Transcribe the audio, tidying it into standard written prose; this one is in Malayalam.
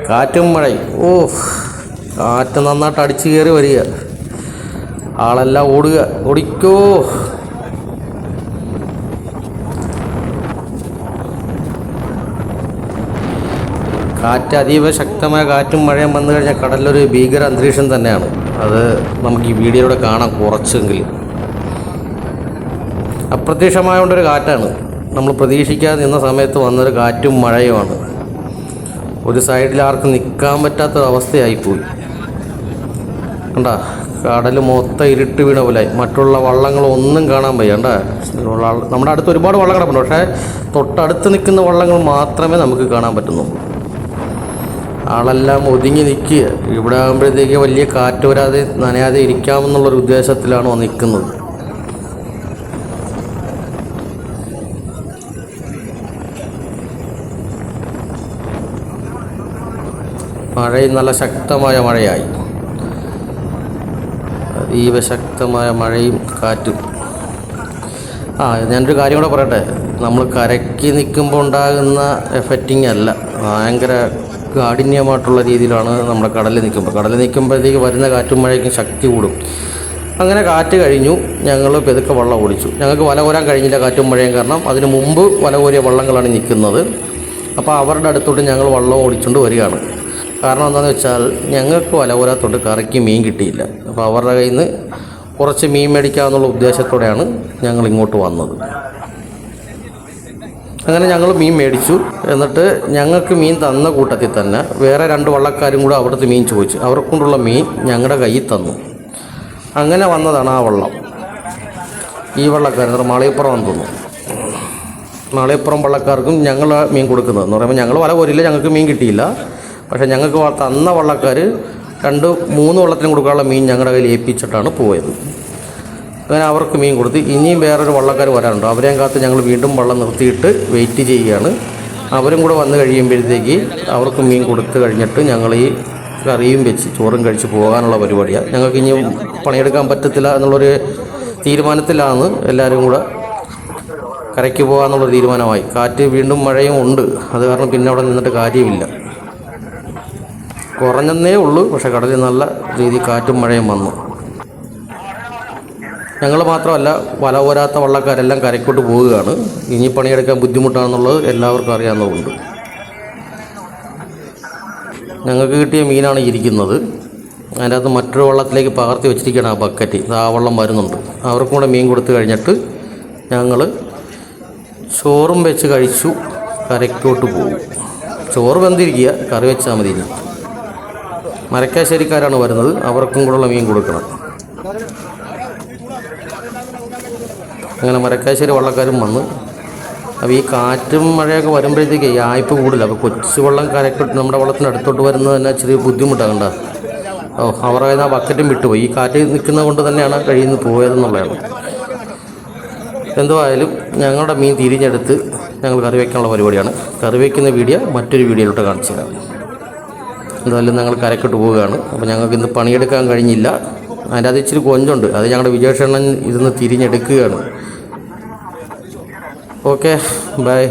കാറ്റും മഴയും. കാറ്റ് നന്നായിട്ട് അടിച്ചു കയറി വരിക. ആളെല്ലാം ഓടുക. ഓടിക്കോ. കാറ്റ് അതീവ ശക്തമായ കാറ്റും മഴയും വന്നു കഴിഞ്ഞാൽ കടലിലൊരു ഭീകര അന്തരീക്ഷം തന്നെയാണ്. അത് നമുക്ക് ഈ വീഡിയോയിലൂടെ കാണാം. കുറച്ചെങ്കിലും അപ്രത്യക്ഷമായോണ്ടൊരു കാറ്റാണ്. നമ്മൾ പ്രതീക്ഷിക്കാതെ നിന്ന സമയത്ത് വന്നൊരു കാറ്റും മഴയുമാണ്. ഒരു സൈഡിൽ ആർക്കും നിൽക്കാൻ പറ്റാത്തൊരവസ്ഥയായിപ്പോയി. കണ്ടാ, കടൽ മൊത്തം ഇരുട്ട് വീണ പോലെ. മറ്റുള്ള വള്ളങ്ങളൊന്നും കാണാൻ വയ്യ. കണ്ടാ, നമ്മുടെ അടുത്ത് ഒരുപാട് വള്ളം കിടപ്പുണ്ട്. പക്ഷേ തൊട്ടടുത്ത് നിൽക്കുന്ന വള്ളങ്ങൾ മാത്രമേ നമുക്ക് കാണാൻ പറ്റുന്നുള്ളൂ. ആളെല്ലാം ഒതുങ്ങി നിൽക്കുക. ഇവിടെ ആകുമ്പോഴത്തേക്ക് വലിയ കാറ്റ് വരാതെ നനയാതെ ഇരിക്കാമെന്നുള്ളൊരു ഉദ്ദേശത്തിലാണ് നിൽക്കുന്നത്. മഴയും നല്ല ശക്തമായ മഴയായി. അതീവ ശക്തമായ മഴയും കാറ്റും. ഞാനൊരു കാര്യം കൂടെ പറയട്ടെ. നമ്മൾ കരയ്ക്ക് നിൽക്കുമ്പോൾ ഉണ്ടാകുന്ന എഫക്റ്റിങ് അല്ല, ഭയങ്കര കാഠിന്യമായിട്ടുള്ള രീതിയിലാണ് നമ്മുടെ കടലിൽ നിൽക്കുമ്പോഴത്തേക്ക് വരുന്ന കാറ്റും മഴയ്ക്കും ശക്തി കൂടും. അങ്ങനെ കാറ്റ് കഴിഞ്ഞു. ഞങ്ങൾ പെതുക്കെ വള്ളം ഓടിച്ചു. ഞങ്ങൾക്ക് വല കോരാൻ കഴിഞ്ഞില്ല കാറ്റും മഴയും കാരണം. അതിന് മുമ്പ് വല കോരിയ വള്ളങ്ങളാണ് നിൽക്കുന്നത്. അപ്പോൾ അവരുടെ അടുത്തോട്ട് ഞങ്ങൾ വള്ളം ഓടിച്ചുകൊണ്ട് വരികയാണ്. കാരണം എന്താണെന്ന് വെച്ചാൽ ഞങ്ങൾക്ക് വല കോരാത്തോട്ട് കറയ്ക്ക് മീൻ കിട്ടിയില്ല. അപ്പോൾ അവരുടെ കയ്യിൽ നിന്ന് കുറച്ച് മീൻ മേടിക്കാമെന്നുള്ള ഉദ്ദേശത്തോടെയാണ് ഞങ്ങൾ ഇങ്ങോട്ട് വന്നത്. അങ്ങനെ ഞങ്ങൾ മീൻ മേടിച്ചു. എന്നിട്ട് ഞങ്ങൾക്ക് മീൻ തന്ന കൂട്ടത്തിൽ തന്നെ വേറെ 2 വള്ളക്കാരും കൂടെ അവിടുത്തെ മീൻ ചോദിച്ചു. അവർക്കൊണ്ടുള്ള മീൻ ഞങ്ങളുടെ കയ്യിൽ തന്നു. അങ്ങനെ വന്നതാണ് ആ വള്ളം. ഈ വള്ളക്കാരൻ മാളികപ്പുറം എന്ന് തോന്നുന്നു. മാളികപ്പുറം വള്ളക്കാർക്കും ഞങ്ങൾ മീൻ കൊടുക്കുന്നതെന്ന് പറയുമ്പോൾ ഞങ്ങൾ വല കോരില്ല, ഞങ്ങൾക്ക് മീൻ കിട്ടിയില്ല. പക്ഷേ ഞങ്ങൾക്ക് തന്ന വള്ളക്കാർ 2-3 വള്ളത്തിനും കൊടുക്കാനുള്ള മീൻ ഞങ്ങളുടെ കയ്യിൽ ഏൽപ്പിച്ചിട്ടാണ് പോയത്. അങ്ങനെ അവർക്ക് മീൻ കൊടുത്ത് ഇനിയും വേറൊരു വള്ളക്കാർ വരാനുണ്ട്. അവരെയും കാത്ത് ഞങ്ങൾ വീണ്ടും വള്ളം നിർത്തിയിട്ട് വെയിറ്റ് ചെയ്യുകയാണ്. അവരും കൂടെ വന്നു കഴിയുമ്പോഴത്തേക്ക് അവർക്ക് മീൻ കൊടുത്ത് കഴിഞ്ഞിട്ട് ഞങ്ങൾ ഈ കറിയും വെച്ച് ചോറും കഴിച്ച് പോകാനുള്ള പരിപാടിയാണ്. ഞങ്ങൾക്ക് ഇനി പണിയെടുക്കാൻ പറ്റത്തില്ല എന്നുള്ളൊരു തീരുമാനത്തിലാണ് എല്ലാവരും കൂടെ കരയ്ക്ക് പോകാമെന്നുള്ള തീരുമാനമായി. കാറ്റ് വീണ്ടും മഴയും ഉണ്ട്. അത് കാരണം പിന്നെ അവിടെ നിന്നിട്ട് കാര്യമില്ല. കുറഞ്ഞെന്നേ ഉള്ളൂ. പക്ഷേ കടലിൽ നല്ല രീതിയിൽ കാറ്റും മഴയും വന്നു. ഞങ്ങൾ മാത്രമല്ല, വല കോരാത്ത വള്ളക്കാരെല്ലാം കരയ്ക്കോട്ട് പോവുകയാണ്. ഇനി പണിയെടുക്കാൻ ബുദ്ധിമുട്ടാണെന്നുള്ളത് എല്ലാവർക്കും അറിയാവുന്നതുകൊണ്ട്. ഞങ്ങൾക്ക് കിട്ടിയ മീനാണ് ഇരിക്കുന്നത്. അതിൻ്റെ അകത്ത് മറ്റൊരു വള്ളത്തിലേക്ക് പകർത്തി വെച്ചിരിക്കുകയാണ് ആ ബക്കറ്റ്. ആ വള്ളം വരുന്നുണ്ട്. അവർക്കും കൂടെ മീൻ കൊടുത്ത് കഴിഞ്ഞിട്ട് ഞങ്ങൾ ചോറും വെച്ച് കഴിച്ചു കരയ്ക്കോട്ട് പോകും. ചോറ് വെന്തിരിക്കുക, കറി വെച്ചാൽ മതി. മരക്കാശ്ശേരിക്കാരാണ് വരുന്നത്. അവർക്കും കൂടെയുള്ള മീൻ കൊടുക്കണം. അങ്ങനെ മരക്കാശ്ശേരി വള്ളക്കാരും വന്ന്. അപ്പോൾ ഈ കാറ്റും മഴയൊക്കെ വരുമ്പോഴത്തേക്ക് ആയ്പ് കൂടില്ല. അപ്പോൾ കൊച്ചു വള്ളം കരയ്ക്കോട്ട് നമ്മുടെ വള്ളത്തിന് അടുത്തോട്ട് വരുന്നത് തന്നെ ഇച്ചിരി ബുദ്ധിമുട്ടാകണ്ട. അവരുടെ കയ്യിൽ നിന്ന് ആ ബക്കറ്റും വിട്ടുപോയി. ഈ കാറ്റ് നിൽക്കുന്നത് കൊണ്ട് തന്നെയാണ് കഴിയുന്നത് പോയതെന്നുള്ളതാണ്. എന്തുവായാലും ഞങ്ങളുടെ മീൻ തിരിഞ്ഞെടുത്ത് ഞങ്ങൾ കറി വയ്ക്കാനുള്ള പരിപാടിയാണ്. കറി വയ്ക്കുന്ന വീഡിയോ മറ്റൊരു വീഡിയോയിലോട്ട് കാണിച്ചു തരാം. എന്തായാലും ഞങ്ങൾ കരയ്ക്കോട്ട് പോവുകയാണ്. അപ്പോൾ ഞങ്ങൾക്ക് ഇന്ന് പണിയെടുക്കാൻ കഴിഞ്ഞില്ല. അതിൻ്റെ അത് ഇച്ചിരി കൊഞ്ചുണ്ട്. അത് ഞങ്ങളുടെ വിജയക്ഷണൻ ഇതിന്ന് തിരിഞ്ഞെടുക്കുകയാണ്. Okay, by.